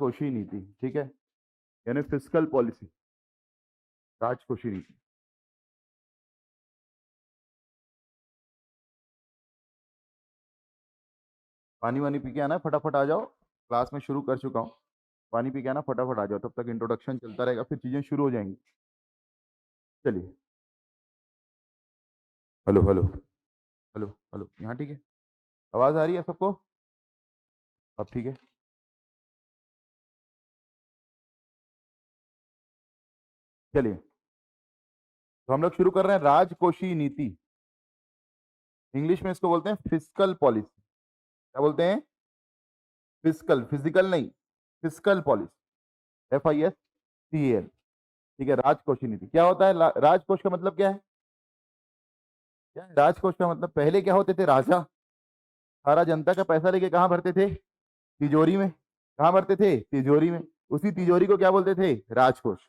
राजकोषीय नीति, ठीक है, यानी फिस्कल पॉलिसी, राजकोषीय नीति। पानी वानी पी के आना, फटाफट आ जाओ, क्लास में शुरू कर चुका हूँ। पानी पी के आना, फटाफट आ जाओ, तब तक इंट्रोडक्शन चलता रहेगा, फिर चीजें शुरू हो जाएंगी। चलिए, हेलो हेलो हेलो हेलो, यहाँ ठीक है, आवाज आ रही है सबको? अब ठीक है। चलिए, तो हम लोग शुरू कर रहे हैं राजकोषीय नीति। इंग्लिश में इसको बोलते हैं फिस्कल पॉलिसी। क्या बोलते हैं? फिस्कल, फिजिकल नहीं, फिस्कल पॉलिसी, FISCAL, ठीक है। राजकोषीय नीति क्या होता है? राजकोष का मतलब क्या है? क्या है राजकोष का मतलब? पहले क्या होते थे? राजा सारा जनता का पैसा लेके कहाँ भरते थे? तिजोरी में। कहाँ भरते थे? तिजोरी में। उसी तिजोरी को क्या बोलते थे? राजकोष।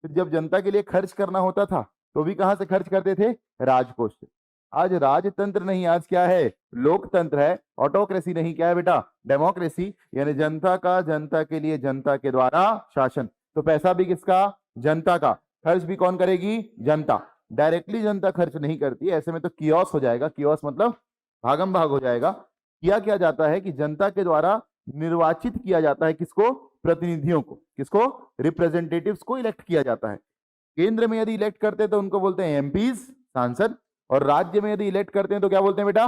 फिर जब जनता के लिए खर्च करना होता था तो भी कहाँ से खर्च करते थे? राजकोष से। आज राजतंत्र नहीं, आज क्या है? लोकतंत्र है। ऑटोक्रेसी नहीं, क्या है बेटा? डेमोक्रेसी, यानी जनता का, जनता के लिए, जनता के द्वारा शासन। तो पैसा भी किसका? जनता का। खर्च भी कौन करेगी? जनता। डायरेक्टली जनता खर्च नहीं करती, ऐसे में तो कियोस हो जाएगा। कियोस मतलब भागम भाग हो जाएगा। क्या जाता है कि जनता के द्वारा निर्वाचित किया जाता है। किसको? प्रतिनिधियों को। किसको? रिप्रेजेंटेटिव्स को इलेक्ट किया जाता है। केंद्र में यदि इलेक्ट करते हैं तो उनको बोलते हैं एमपीज, सांसद, और राज्य में यदि इलेक्ट करते हैं तो क्या बोलते हैं बेटा?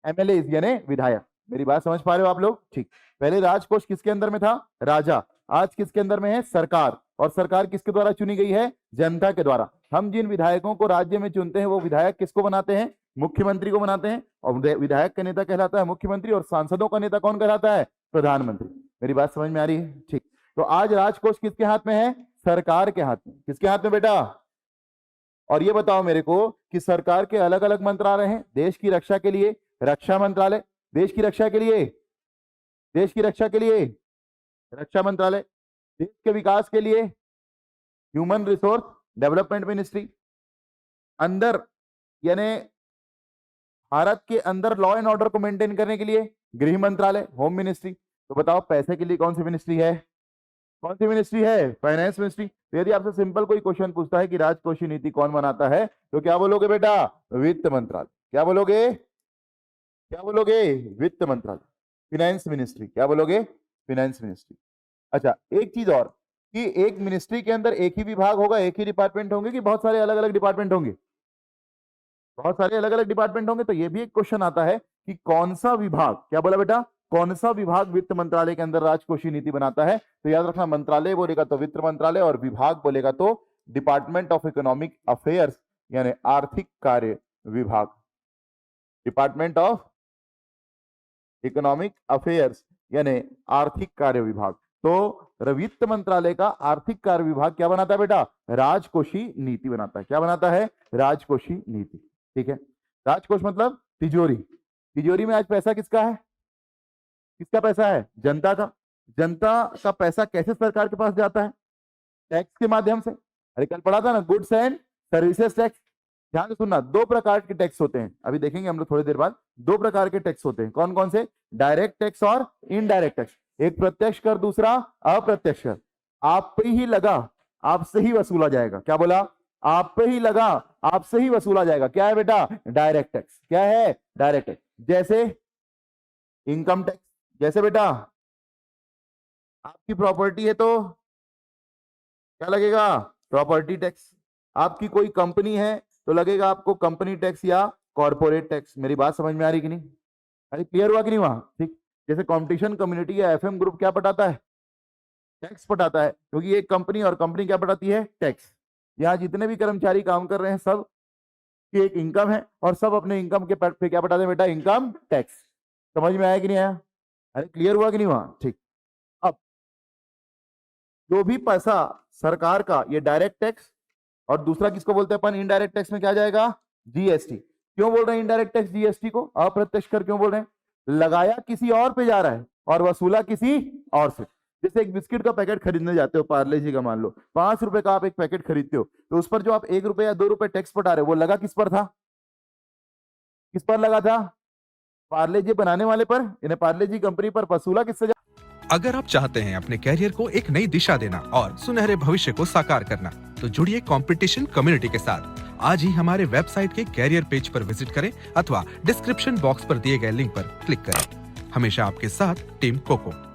MLA, यानी विधायक। मेरी बात समझ पा रहे हो आप लोग? ठीक। पहले राजकोष किसके अंदर में था? राजा। आज किसके अंदर में है? सरकार। और सरकार किसके द्वारा चुनी गई है? जनता के द्वारा। हम जिन विधायकों को राज्य में चुनते हैं वो विधायक किसको बनाते हैं? मुख्यमंत्री को बनाते हैं। और विधायक का नेता कहलाता है मुख्यमंत्री, और सांसदों का नेता कौन कहलाता है? प्रधानमंत्री। मेरी बात समझ में आ रही है? ठीक। तो आज राजकोष किसके हाथ में है? सरकार के हाथ में। किसके हाथ में बेटा? और ये बताओ मेरे को कि सरकार के अलग अलग मंत्रालय हैं। देश की रक्षा के लिए रक्षा मंत्रालय, देश की रक्षा के लिए, देश की रक्षा के लिए रक्षा मंत्रालय, देश के विकास के लिए ह्यूमन रिसोर्स डेवलपमेंट मिनिस्ट्री, अंदर यानी भारत के अंदर लॉ एंड ऑर्डर को मेंटेन करने के लिए गृह मंत्रालय, होम मिनिस्ट्री। तो बताओ पैसे के लिए कौन सी मिनिस्ट्री है? कौन सी मिनिस्ट्री है? Finance ministry. तो यदि आपसे सिंपल कोई क्वेश्चन पूछता है कि राजकोषीय नीति कौन बनाता है, तो क्या बोलोगे बेटा? वित्त मंत्रालय। क्या बोलोगे? क्या बोलोगे? वित्त मंत्रालय, फिनेंस मिनिस्ट्री। क्या बोलोगे? Finance ministry. अच्छा, एक चीज और, कि एक मिनिस्ट्री के अंदर एक ही विभाग होगा, एक ही डिपार्टमेंट होंगे, कि बहुत सारे अलग अलग डिपार्टमेंट होंगे? बहुत सारे अलग अलग डिपार्टमेंट होंगे। तो ये भी एक क्वेश्चन आता है कि कौन सा विभाग, क्या बोला बेटा? कौन सा विभाग वित्त मंत्रालय के अंदर राजकोषीय नीति बनाता है? तो याद रखना, मंत्रालय बोलेगा तो वित्त मंत्रालय, और विभाग बोलेगा तो डिपार्टमेंट ऑफ इकोनॉमिक अफेयर्स, यानी आर्थिक कार्य विभाग। डिपार्टमेंट ऑफ इकोनॉमिक अफेयर्स यानी आर्थिक कार्य विभाग। तो वित्त मंत्रालय का आर्थिक कार्य विभाग क्या बनाता है बेटा? राजकोषीय नीति बनाता है। क्या बनाता है? राजकोषीय नीति। ठीक है। राजकोष मतलब तिजोरी। तिजोरी में आज पैसा किसका है? किसका पैसा है? जनता का। जनता का पैसा कैसे सरकार के पास जाता है? टैक्स के माध्यम से। अरे कल पढ़ा था ना, गुड्स एंड सर्विसेज टैक्स। ध्यान से सुनना, दो प्रकार के टैक्स होते हैं, अभी देखेंगे हम लोग थोड़ी देर बाद। दो प्रकार के टैक्स होते हैं। कौन कौन से? डायरेक्ट टैक्स और इनडायरेक्ट टैक्स। एक प्रत्यक्ष कर, दूसरा अप्रत्यक्ष कर। आप पे ही लगा, आपसे ही वसूला जाएगा। क्या बोला? आप पे ही लगा, आपसे ही वसूला जाएगा। क्या है बेटा? Direct tax. क्या है? Direct tax. जैसे इनकम टैक्स। जैसे बेटा आपकी प्रॉपर्टी है तो क्या लगेगा? Property tax. आपकी कोई कंपनी है तो लगेगा आपको कंपनी टैक्स या कॉर्पोरेट टैक्स। मेरी बात समझ में आ रही कि नहीं? अरे क्लियर हुआ कि नहीं वहां? ठीक। जैसे कंपटीशन कम्युनिटी या FM ग्रुप क्या पटाता है? टैक्स पटाता है, क्योंकि एक कंपनी, और कंपनी क्या पटाती है? टैक्स। यहाँ जितने भी कर्मचारी काम कर रहे हैं सब की एक इनकम है, और सब अपने इनकम के पे क्या पटाते हैं बेटा? Income tax. समझ में आया कि नहीं आया? अरे क्लियर हुआ कि नहीं वहां? ठीक। अब जो भी पैसा सरकार का, ये डायरेक्ट टैक्स, और दूसरा किसको बोलते हैं अपन? इनडायरेक्ट टैक्स में क्या जाएगा? GST। क्यों बोल रहे हैं इनडायरेक्ट टैक्स GST को? अप्रत्यक्ष कर क्यों बोल रहे हैं? लगाया किसी और पे जा रहा है और वसूला किसी और से। जैसे एक बिस्किट का पैकेट खरीदने जाते हो, पार्ले जी का, मान लो 5 रुपए का आप एक पैकेट खरीदते हो, तो उस पर जो आप 1 रुपए या 2 रुपए टैक्स पटा रहे हो, वो लगा किस पर था? किस पर लगा था? पार्ले जी बनाने वाले पर, यानी पार्ले जी कंपनी पर। वसूला किससे? अगर आप चाहते हैं अपने कैरियर को एक नई दिशा देना और सुनहरे भविष्य को साकार करना, तो जुड़िए कंपटीशन कम्युनिटी के साथ। आज ही हमारे वेबसाइट के कैरियर पेज पर विजिट करें अथवा डिस्क्रिप्शन बॉक्स पर दिए गए लिंक पर क्लिक करें। हमेशा आपके साथ टीम कोको।